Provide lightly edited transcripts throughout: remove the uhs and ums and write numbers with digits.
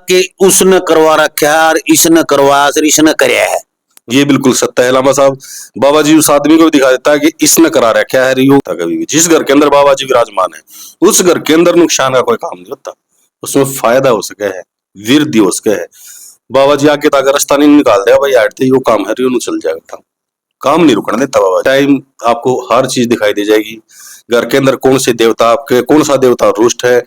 कि उसने करवा रखा है और इसने करवाया और इसने करया है। ये बिल्कुल सत्य है लामा साहब। बाबा जी उस आदमी को भी दिखा देता है कि इसने करा रखा है। रियो था कभी भी जिस घर के अंदर बाबा जी विराजमान है उस घर के अंदर नुकसान का कोई काम नहीं होता, उसमें फायदा हो सके है, वृद्धि हो सके है। बाबा जी आगे तक रास्ता नहीं निकाल दिया भाई हटते यो काम है रियो चल जाएगा, काम नहीं रुकने देता बाबा। टाइम आपको हर चीज दिखाई दे जाएगी। घर के अंदर कौन से देवता आपके, कौन सा देवता रुष्ट है,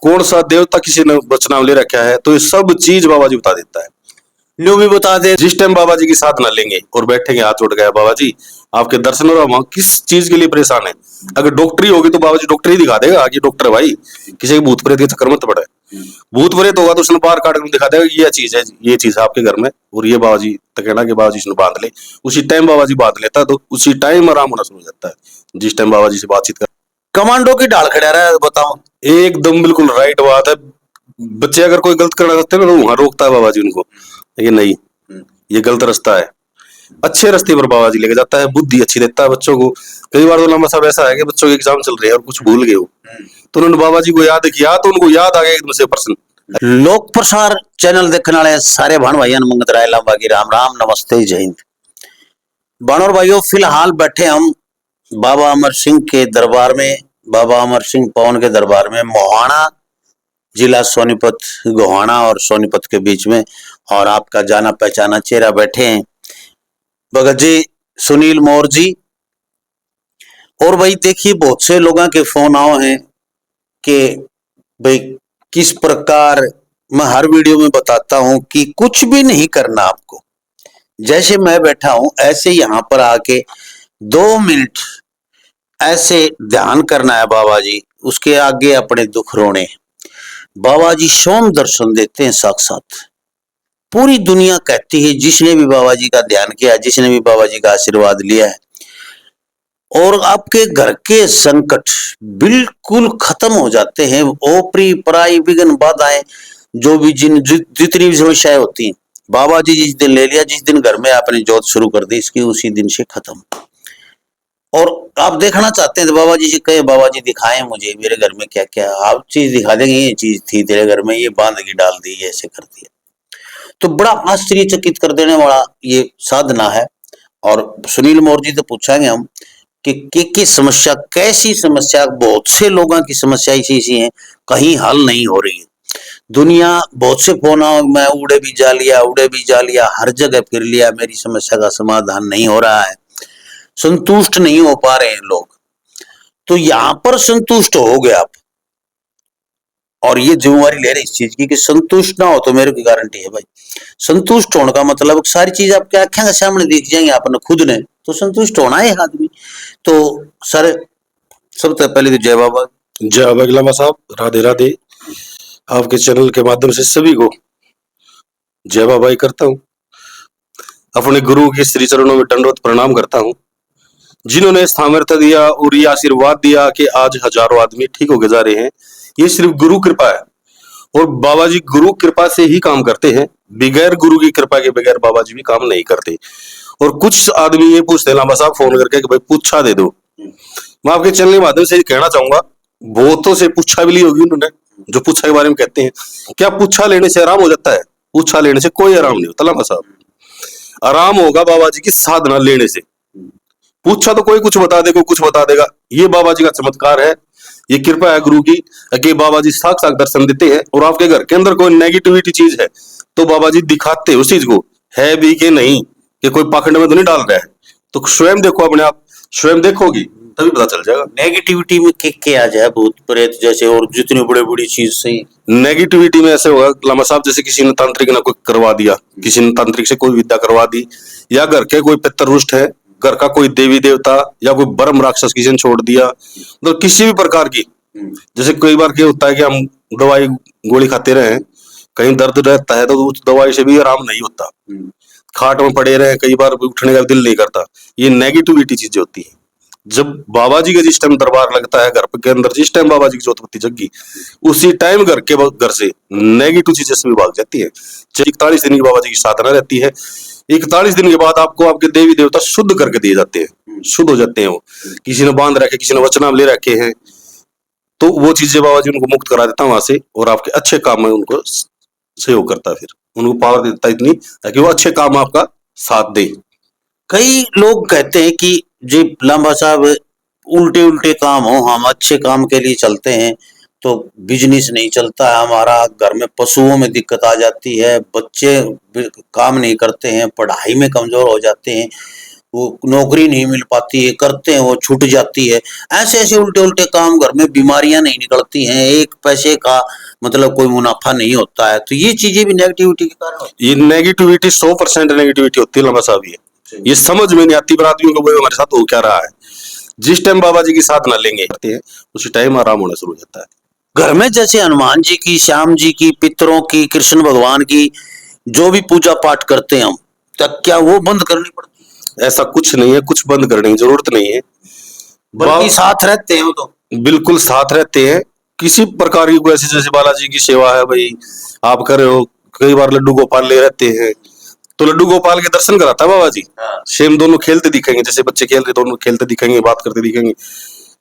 कौन सा देवता किसी ने बचनाव ले रखा है, तो ये सब चीज बाबा जी बता देता है। न्यू भी बता दे जिस टाइम बाबा जी की साधना लेंगे और बैठेंगे हाथ जोड़ गया बाबा जी आपके दर्शन हो रहा, किस चीज के लिए परेशान है। अगर डॉक्टरी होगी तो बाबा जी डॉक्टरी दिखा देगा कि डॉक्टर भाई किसी के भूत प्रेत के चक्कर मत पड़े। भूत प्रेत होगा तो उसने बाहर काट कर दिखा देगा ये चीज है, ये चीज है आपके घर में और ये बाबा जी तो कहना कि बाबा जी इसने बांध ले, उसी टाइम बाबा जी बांध लेता है तो उसी टाइम आराम होना शुरू हो जाता है जिस टाइम बाबा जी से बातचीत कर। कमांडो की ढाल खड़ा रहा है, बताओ। एकदम बिल्कुल राइट बात है। बच्चे अगर कोई गलत करना चाहते हैं ना तो वहां रोकता है बाबा जी उनको, ये नहीं ये गलत रास्ता है, अच्छे रास्ते पर बाबा जी लेके जाता है, बुद्धि अच्छी देता है बच्चों को। कई बार तो लामा साहब ऐसा है कि बच्चों के एग्जाम चल रहे हैं और कुछ भूल गए हो तो उन्होंने बाबा जी को याद किया तो उनको याद आ गया एकदम से पर्सन। लोक प्रसार चैनल देखने वाले सारे भाण भाइयों ने मंगत राय लांबा की राम राम नमस्ते जय हिंद। भाणों भाइयों फिलहाल बैठे हम बाबा अमर सिंह के दरबार में, बाबा अमर सिंह पवन के दरबार में, मोहाना जिला सोनीपत, गोहाना और सोनीपत के बीच में। और आपका जाना पहचाना चेहरा बैठे हैं भगत जी सुनील मोर जी। और भाई देखिए बहुत से लोगों के फोन आओ हैं कि भाई किस प्रकार मैं हर वीडियो में बताता हूं कि कुछ भी नहीं करना आपको, जैसे मैं बैठा हूं ऐसे यहां पर आके 2 मिनट ऐसे ध्यान करना है बाबा जी, उसके आगे अपने दुख रोने। बाबा जी स्वयं दर्शन देते हैं साक्षात। पूरी दुनिया कहती है जिसने भी बाबा जी का ध्यान किया, जिसने भी बाबा जी का आशीर्वाद लिया है और आपके घर के संकट बिल्कुल खत्म हो जाते हैं। ओपरी पराई विघ्न बाधाएं जो भी जितनी भी समस्याएं होती हैं, बाबा जी जिस दिन ले लिया, जिस दिन घर में आपने जोत शुरू कर दी इसकी उसी दिन से खत्म। और आप देखना चाहते हैं तो बाबा जी से कहे बाबा जी दिखाएं मुझे मेरे घर में क्या क्या, आप चीज दिखा देंगे ये चीज थी तेरे घर में, ये बांध के डाल दी, ऐसे कर दिया। तो बड़ा आश्चर्यचकित कर देने वाला ये साधना है। और सुनील मोर जी तो पूछेंगे हम कि समस्या, कैसी समस्या, बहुत से लोगों की समस्या ऐसी हैं कहीं हल नहीं हो रही है। दुनिया बहुत से फोन मैं उड़े भी जा लिया, हर जगह फिर लिया, मेरी समस्या का समाधान नहीं हो रहा है, संतुष्ट नहीं हो पा रहे हैं लोग। तो यहां पर संतुष्ट हो गए आप और ये जिम्मेवारी ले रहे इस चीज की कि संतुष्ट ना हो तो मेरे की गारंटी है भाई, संतुष्ट होने का मतलब सारी चीज आपके आंखों के सामने दिख जाएंगे आपने खुद ने, तो संतुष्ट होना है आदमी। तो सर सबसे पहले तो जय बाबा। जय बाबा लामा साहब, राधे राधे। आपके चैनल के माध्यम से सभी को जय बाबा करता हूँ। अपने गुरु के श्री चरणों में दंडवत प्रणाम करता हूँ जिन्होंने सामर्थ्य दिया और ये आशीर्वाद दिया कि आज हजारों आदमी ठीक होके जा रहे हैं। ये सिर्फ गुरु कृपा है और बाबा जी गुरु कृपा से ही काम करते हैं, बगैर गुरु की कृपा के बगैर बाबा जी भी काम नहीं करते। और कुछ आदमी ये पूछते हैं लामा साहब फोन करके कि भाई पूछा दे दो, मैं आपके चैनल के माध्यम से कहना चाहूंगा बहुतों से पूछा भी ली होगी उन्होंने, जो पूछा के बारे में कहते हैं क्या पूछा लेने से आराम हो जाता है? पूछा लेने से कोई आराम नहीं होता लामा साहब। आराम होगा बाबा जी की साधना लेने से। पूछा तो कोई कुछ बता देगा, कुछ बता देगा, ये बाबा जी का चमत्कार है, ये कृपा है गुरु की कि बाबा जी साक्षात दर्शन देते हैं। और आपके घर के अंदर कोई नेगेटिविटी चीज है तो बाबा जी दिखाते हैं उस चीज को, है भी कि नहीं, कि कोई पाखंड में तो नहीं डाल रहा है। तो स्वयं देखो, अपने आप स्वयं देखोगी तभी पता चल जाएगा। नेगेटिविटी में क्या आ जाए, भूत प्रेत जैसे और जितनी बड़ी बड़ी चीज से नेगेटिविटी में ऐसे होगा लामा साहब, जैसे किसी ने तांत्रिक ने कोई करवा दिया, किसी ने तांत्रिक से कोई विद्या करवा दी, या घर के कोई पितर रुष्ट है, घर का कोई देवी देवता या कोई ब्रह्म राक्षस किसी ने छोड़ दिया, मतलब किसी भी प्रकार की। जैसे कई बार क्या होता है कि हम दवाई गोली खाते रहे, कहीं दर्द रहता है तो उस दवाई से भी आराम नहीं होता, खाट में पड़े रहे, कई बार उठने का दिल नहीं करता। ये नेगेटिविटी चीजें होती है। जब बाबा जी का जिस टाइम दरबार लगता है घर के अंदर, जिस टाइम बाबा जी की जोतबत्ती जगी, उसी टाइम घर से नेगेटिव चीजें भी भाग जाती है। 41 दिन की बाबा जी की साधना रहती है। 41 दिन के बाद आपको आपके देवी देवता शुद्ध करके दिए जाते हैं, शुद्ध हो जाते हैं। वो किसी ने बांध रखे, किसी ने वचनाम ले रखे हैं, तो वो चीजें बाबा जी उनको मुक्त करा देता है वहां से और आपके अच्छे काम में उनको सहयोग करता है, फिर उनको पावर देता है इतनी ताकि वो अच्छे काम आपका साथ दे। कई लोग कहते हैं कि जी लांबा साहब उल्टे उल्टे काम हो, हम अच्छे काम के लिए चलते हैं तो बिजनेस नहीं चलता है हमारा, घर में पशुओं में दिक्कत आ जाती है, बच्चे काम नहीं करते हैं, पढ़ाई में कमजोर हो जाते हैं, वो नौकरी नहीं मिल पाती है, करते हैं वो छूट जाती है, ऐसे ऐसे उल्टे उल्टे काम, घर में बीमारियां नहीं निकलती हैं, एक पैसे का मतलब कोई मुनाफा नहीं होता है, तो ये चीजें भी नेगेटिविटी के कारण होती ये नेगेटिविटी 100% नेगेटिविटी होती है लंबा साहब। ये समझ में नहीं आती पर आदमियों को भाई हमारे साथ हो क्या रहा है। जिस टाइम बाबा जी की साधना लेंगे उसी टाइम आराम होना शुरू हो जाता है। है। घर में जैसे हनुमान जी की, श्याम जी की, पितरों की, कृष्ण भगवान की जो भी पूजा पाठ करते हैं हम, तो क्या वो बंद करनी पड़ती है? ऐसा कुछ नहीं है, कुछ बंद करने की जरूरत नहीं है, बल्कि साथ रहते हैं वो तो। बिल्कुल साथ रहते हैं। किसी प्रकार की कोई ऐसी जैसे बालाजी की सेवा है भाई आप कर रहे हो, कई बार लड्डू गोपाल ले रहते हैं तो लड्डू गोपाल के दर्शन कराता है बाबा जी। हाँ। सेम दोनों खेलते दिखेंगे, जैसे बच्चे खेल रहे दोनों खेलते दिखेंगे, बात करते दिखेंगे।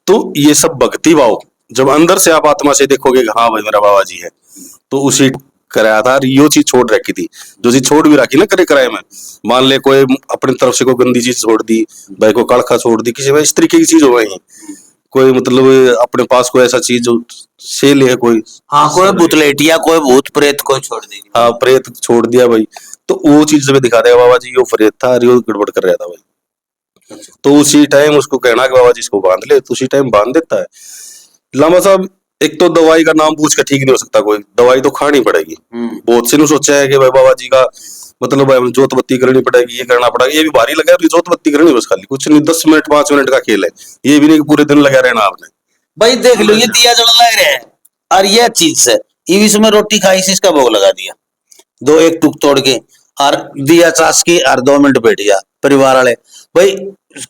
तो ये सब भक्ति भाव जब अंदर से आप आत्मा से देखोगे कि हाँ भाई मेरा बाबा जी है, तो उसी कराया था। यो चीज छोड़ रखी थी, जो चीज छोड़ भी रखी ना करे कराए में, मान ले कोई अपनी तरफ से कोई गंदी चीज छोड़ दी, भाई को कड़खा छोड़ दी, किसी में इस तरीके की चीज हो गई, कोई मतलब अपने पास कोई ऐसा चीज जो से ले है कोई, हाँ कोई भूतलेटिया, कोई भूत प्रेत कोई छोड़ दी, हाँ प्रेत छोड़ दिया भाई, तो वो चीज जब दिखा देगा बाबा जी यो प्रेत था, यो गड़बड़ कर रहा था भाई, तो उसी टाइम उसको कहना कि बाबा जी इसको बांध ले, तो उसी टाइम बांध देता है। लामा साहब एक तो दवाई का नाम पूछ कर ठीक नहीं हो सकता, कोई दवाई तो खानी पड़ेगी। बहुत से ने सोचा है कि भाई बाबा जी का मतलब जोत बत्ती करनी पड़ेगी, ये करना पड़ेगा, ये भी भारी लगा है, जोत बत्ती करनी बस खाली कुछ नहीं, 10 मिनट 5 मिनट का खेल है, ये भी नहीं कि पूरे दिन लगा रहना आपने। भाई देख लो ये दिया जलने लग रहे हैं और ये चीज से इसमें रोटी खाई से इसका भोग लगा दिया, दो एक टुक तोड़ के और दिया चास की और 2 मिनट बैठ गया परिवार वाले। भाई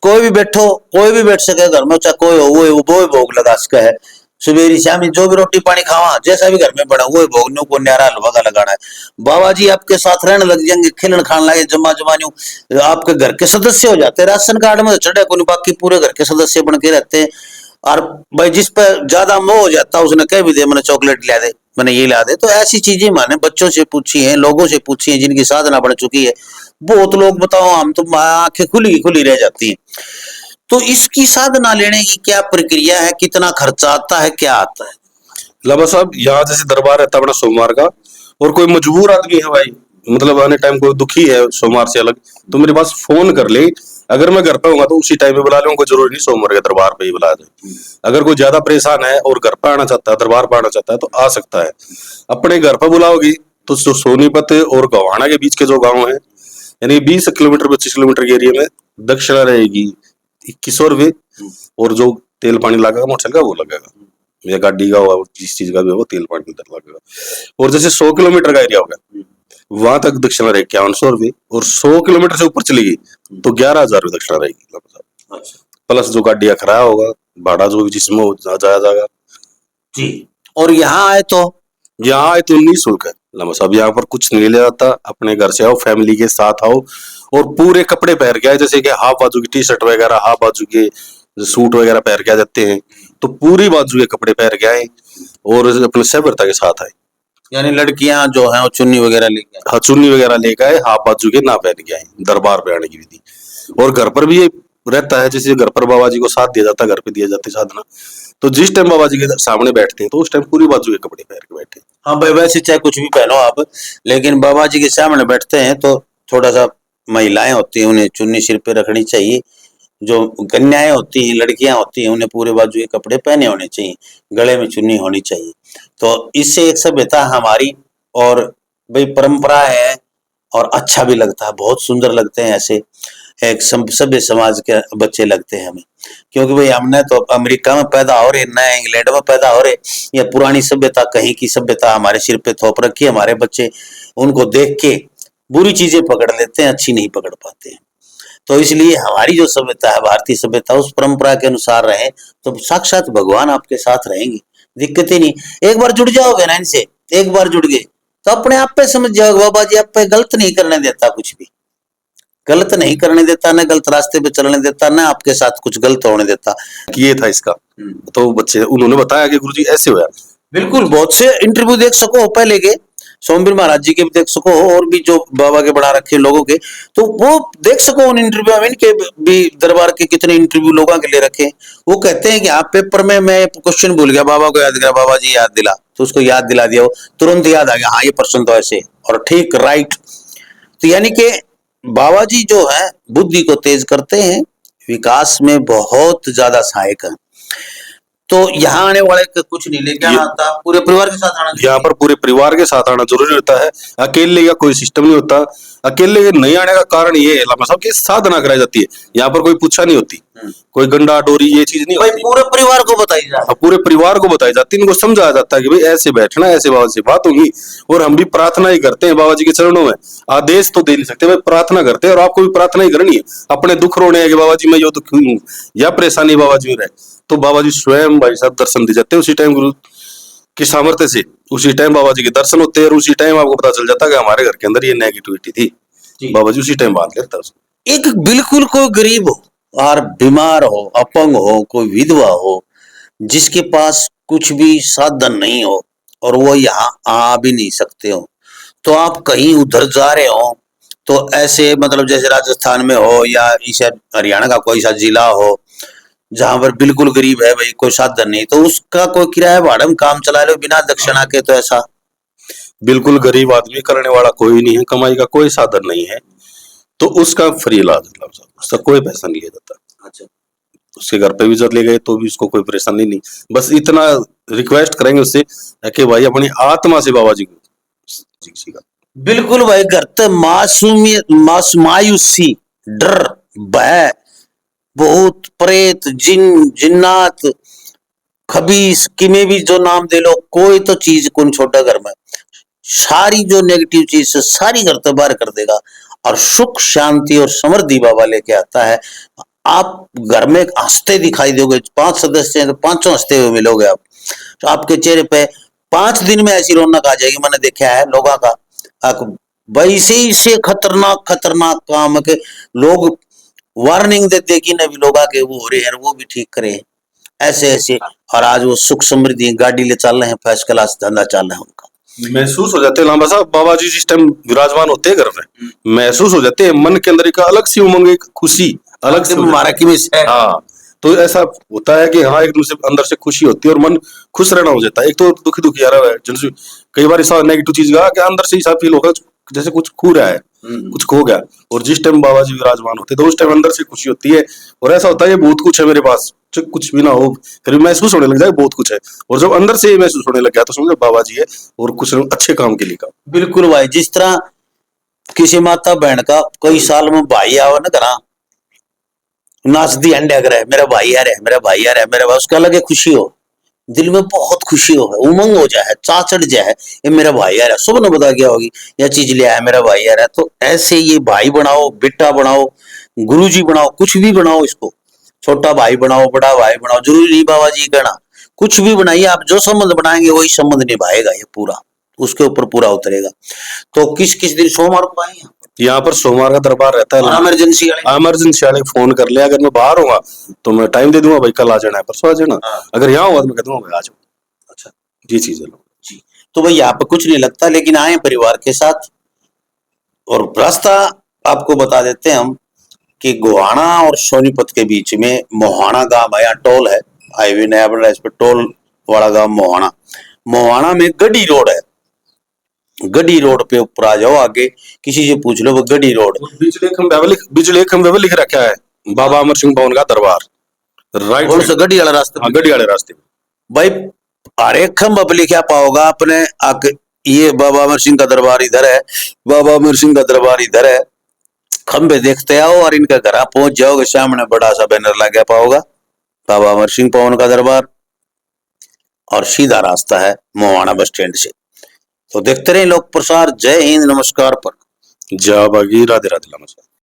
कोई भी बैठो, कोई भी बैठ सके घर में, चाहे कोई हो वो भोग लगा सका है, सवेरी शाम जो भी रोटी पानी खावा जैसा भी घर में पड़ा वो भोग न्यू को न्यारा हलवा का लगाना है। बाबा जी आपके साथ रहने लग जाएंगे, खिलन खाने लगे, जमा जमा न्यू आपके घर के सदस्य हो जाते हैं। राशन कार्ड में चढ़े को नहीं, बाकी पूरे घर के सदस्य बन के रहते हैं। और भाई जिस पर ज्यादा मोह हो जाता है उसने कह भी दे मैंने चॉकलेट ला दे, मैंने ये ला दे, तो ऐसी चीजें माने बच्चों से पूछी है, लोगों से पूछी है जिनकी साधना बढ़ चुकी है, बहुत लोग बताओ हम तो आंखें खुली रह जाती हैं। तो इसकी साधना लेने की क्या प्रक्रिया है, कितना खर्चा आता है, क्या आता है? लामा साहब यहाँ जैसे दरबार रहता है अपना सोमवार का, और कोई मजबूर आदमी है भाई मतलब आने टाइम कोई दुखी है सोमवार से अलग, तो मेरे पास फोन कर ले, अगर मैं घर पे होगा तो उसी टाइम में बुला लूंगा, कोई जरूरी नहीं सोमवार के दरबार पे ही बुला दे। अगर कोई ज्यादा परेशान है और घर पे आना चाहता है, दरबार पे आना चाहता है तो आ सकता है। अपने घर पे बुलाओगी तो जो सोनीपत और गोहाना के बीच के जो गाँव है, यानी 20 किलोमीटर 25 किलोमीटर के एरिया में दक्षिणा रहेगी 2100 रुपये, और जो तेल पानी लगेगा मोटरसाइकिल का वो लगेगा, या गाड़ी का होगा, जिस चीज का भी होगा तेल पानी लगेगा। और जैसे 100 किलोमीटर का एरिया होगा वहां तक दक्षिणा रहेगी 5100 रुपये, और 100 किलोमीटर से ऊपर चलेगी तो 11,000 रुपये दक्षिणा रहेगी। प्लस जो गाड़ी का किराया होगा, भाड़ा जो भी जिसमें जाया जाएगा जी। और यहाँ आए तो निःशुल्क है लामा साहब, यहाँ पर कुछ नहीं लिया जाता। अपने घर से आओ, फैमिली के साथ आओ, और पूरे कपड़े पहन के आए, जैसे कि हाफ बाजू की टी शर्ट वगैरह, हाफ बाजू के सूट वगैरह पहन के आ जाते हैं, तो पूरी बाजू के कपड़े पहन के आए और अपने सभ्यता के साथ आए। यानी लड़कियां जो है वो चुन्नी वगैरह लेके आए, हाँ चुन्नी वगैरह लेके आए, हाफ बाजू के ना पहन के आए, दरबार पे आने की विधि। और घर पर भी ये रहता है, जैसे घर पर बाबा जी को साथ दिया जाता है, घर पे दिया जाती साधना, तो जिस टाइम बाबा जी के सामने बैठते हैं तो उस टाइम पूरी बाजू के कपड़े पहन के बैठे। हाँ भाई वैसे चाहे कुछ भी पहनो आप, लेकिन बाबा जी के सामने बैठते हैं तो थोड़ा सा महिलाएं होती हैं उन्हें चुन्नी सिर पे रखनी चाहिए, जो कन्याएं होती हैं लड़कियां होती हैं उन्हें पूरे बाजू के कपड़े पहने होने चाहिए, गले में चुन्नी होनी चाहिए। तो इससे एक सभ्यता हमारी और भाई परंपरा है, और अच्छा भी लगता है, बहुत सुंदर लगते हैं ऐसे एक सभ्य समाज के बच्चे लगते हैं हमें, क्योंकि भाई हमने तो अमेरिका में पैदा हो रहे न इंग्लैंड में पैदा हो रहे, या पुरानी सभ्यता कहीं की सभ्यता हमारे सिर पे थोप रखी है, हमारे बच्चे उनको देख के बुरी चीजें पकड़ लेते हैं, अच्छी नहीं पकड़ पाते हैं। तो इसलिए हमारी जो सभ्यता है भारतीय सभ्यता, उस परंपरा के अनुसार रहे तो साक्षात भगवान आपके साथ रहेंगे, दिक्कत ही नहीं। एक बार जुड़ जाओगे ना इनसे, एक बार जुड़ गए तो अपने आप पे समझ जाओगे बाबा जी आप पे गलत नहीं करने देता, कुछ भी गलत नहीं करने देता, न गलत रास्ते पे चलने देता, न आपके साथ कुछ गलत होने देता। ये था इसका, तो बच्चे उन्होंने बताया कि गुरुजी ऐसे हुआ। बिल्कुल, बहुत से इंटरव्यू देख सको पहले के, सोमवीर महाराज जी के भी देख सको और भी जो बाबा के बना रखे लोगों के, तो वो देख सको उन इंटरव्यू में, इनके भी दरबार के कितने इंटरव्यू लोगों के ले रखे हैं। वो कहते हैं कि आप पेपर में मैं क्वेश्चन भूल गया, बाबा को याद करा, बाबा जी याद दिला, तो उसको याद दिला दिया, वो तुरंत याद आ गया, हाँ ये प्रश्न तो ऐसे और ठीक राइट। तो यानी कि बाबा जी जो है बुद्धि को तेज करते हैं, विकास में बहुत ज्यादा सहायक है। तो यहाँ आने वाले का कुछ नहीं लेके आना होता, पूरे परिवार के साथ आना चाहिए। यहाँ पर पूरे परिवार के साथ आना जरूरी होता है, अकेले का कोई सिस्टम नहीं होता। अकेले नहीं आने का कारण ये है लामा साहब कि साधना कराई जाती है, यहाँ पर कोई पूछा नहीं होती, कोई गंडा डोरी ये चीज नहीं भाई होती। पूरे परिवार को बताई जाए, पूरे परिवार को बताई जाती है, इनको समझाया जाता है कि भाई ऐसे बैठना, ऐसे बाबा से बात होगी। और हम भी प्रार्थना ही करते हैं बाबा जी के चरणों में, आदेश तो दे नहीं सकते, भाई प्रार्थना करते हैं। और आपको भी प्रार्थना ही करनी है, अपने दुख रोने हैं कि बाबा जी मैं यो दुखी हूँ या परेशानी बाबा जी में रहे, तो बाबा जी स्वयं भाई साहब दर्शन दे जाते हैं उसी टाइम, गुरु की सामर्थ्य से उसी टाइम बाबा जी के दर्शन होते हैं। और उसी टाइम आपको पता चल जाता है कि हमारे घर के अंदर ये नेगेटिविटी थी, बाबा जी उसी टाइम बांध लेता है। एक बिल्कुल कोई गरीब हो और बीमार हो, अपंग हो, कोई विधवा हो, जिसके पास कुछ भी साधन नहीं हो और वो यहाँ आ भी नहीं सकते हो, तो आप कहीं उधर जा रहे हो, तो ऐसे मतलब जैसे राजस्थान में हो या इस हरियाणा का कोई सा जिला हो जहां पर बिल्कुल गरीब है भाई, कोई साधन नहीं, तो उसका कोई किराया भाड़ा में काम चला लो बिना दक्षिणा के, तो ऐसा बिल्कुल गरीब आदमी करने वाला कोई नहीं है, कमाई का कोई साधन नहीं है, तो उसका फ्री इलाज है, उसका कोई पैसा नहीं लिया जाता। अच्छा, उसके घर पे भी जब ले गए तो भी उसको कोई परेशानी नहीं, बस इतना रिक्वेस्ट करेंगे उससे कि भाई अपनी आत्मा से बाबा जी को। बिल्कुल भाई, घर तो मायूसी, डर, भय, बहुत प्रेत, जिन, जिन्नात, खबीस, किमे भी जो नाम दे लो, कोई तो चीज कौन छोटा घर में, सारी जो नेगेटिव चीज है सारी घर तो बाहर कर देगा और सुख शांति और समृद्धि बाबा लेके आता है। आप घर में हंसते दिखाई दोगे, 5 सदस्य हैं तो 5 हंसते हुए मिलोगे आप, तो आपके चेहरे पे 5 दिन में ऐसी रौनक आ जाएगी। मैंने देखा है लोगों का, वैसे से खतरनाक खतरनाक काम के लोग वार्निंग देते कि नबी लोग आके वो हो रहे हैं, वो भी ठीक करे, ऐसे ऐसे, और आज वो सुख समृद्धि गाड़ी ले चल रहे हैं, फर्स्ट क्लास धंधा चल रहा है उनका। महसूस हो जाते हैं लांबा साहब, बाबा जी जिस टाइम विराजमान होते हैं घर में, महसूस हो जाते हैं मन के अंदर एक अलग सी उमंग, एक खुशी अलग से हमारा की मिस है। हाँ, तो ऐसा होता है कि हाँ एक दूसरे अंदर से खुशी होती है और मन खुश रहना हो जाता है। एक तो दुखी दुखी आ रहा है, जैसे कई बार ऐसा नेगेटिव चीज का कि अंदर से ऐसा फील होगा जैसे कुछ खो रहा है, कुछ खो गया, और जिस टाइम बाबा जी विराजमान होते हैं तो उस टाइम अंदर से खुशी होती है। और ऐसा होता है ये बहुत कुछ है मेरे पास, कुछ भी ना हो फिर महसूस होने लग जाए बहुत कुछ है, और जब अंदर से महसूस होने लग गया तो समझो बाबा जी है और कुछ अच्छे काम के लिए काम। बिल्कुल भाई, जिस तरह किसी माता बहन का कई साल में भाई आवा ना करा, नाचती अंडे करे, मेरा भाई आ रहा है, मेरा भाई आ रहा है, मेरा भाई, उसका अलग खुशी हो, दिल में बहुत खुशी हो, उमंग हो जाए, चा चढ़ जाए, ये मेरा भाई आ रहा है, सब ने बता गया होगी यह चीज ले आया, मेरा भाई आ रहा है। तो ऐसे ये भाई बनाओ, बेटा बनाओ, गुरुजी बनाओ, कुछ भी बनाओ, इसको छोटा भाई बनाओ, बड़ा भाई बनाओ, जरूरी नहीं बाबा जी कहना, कुछ भी बनाइए आप, जो संबंध बनाएंगे वही संबंध निभाएगा ये पूरा, उसके ऊपर पूरा उतरेगा। तो किस किस दिन सोमवार को आए यहाँ पर सोमवार का दरबार रहता है, इमरजेंसी वाले फोन कर लिया, अगर मैं बाहर होगा तो मैं टाइम दे दूंगा, भाई कल आ जाना है, परसों आ जाना, अगर यहाँ होगा तो मैं कह दूंगा भाई आ जाओ। अच्छा, ये चीज है जी। तो भाई यहाँ पे कुछ नहीं लगता, लेकिन आए परिवार के साथ। और रास्ता आपको बता देते हैं हम कि गोहाना और सोनीपत के बीच में मोहाना गांव है, यहाँ टोल है, हाईवे नया बन रहा है, इस पर टोल वाला गांव मोहाना। मोहाना में गड्डी रोड है, गड्डी रोड पे ऊपर आ जाओ, आगे किसी से पूछ लो वो गड्डी रोड, बिजली खंभे पे लिख रखा है बाबा अमर सिंह भवन का दरबार, राइट और गड्डी वाला रास्ता, हाँ, गड्डी वाले रास्ते भाई हर एक खंभा पे लिखा पाओगा अपने आके, ये बाबा अमर सिंह का दरबार इधर है, बाबा अमर सिंह का दरबार इधर है, खंबे देखते आओ और इनका घर पहुंच जाओगे, सामने बड़ा सा बैनर लगा पाओगा बाबा अमर सिंह भवन का दरबार, और सीधा रास्ता है मोहाना बस स्टैंड से। तो देखते रहे लोक प्रसार। जय हिंद, नमस्कार, पर जय बागी, राधे राधे।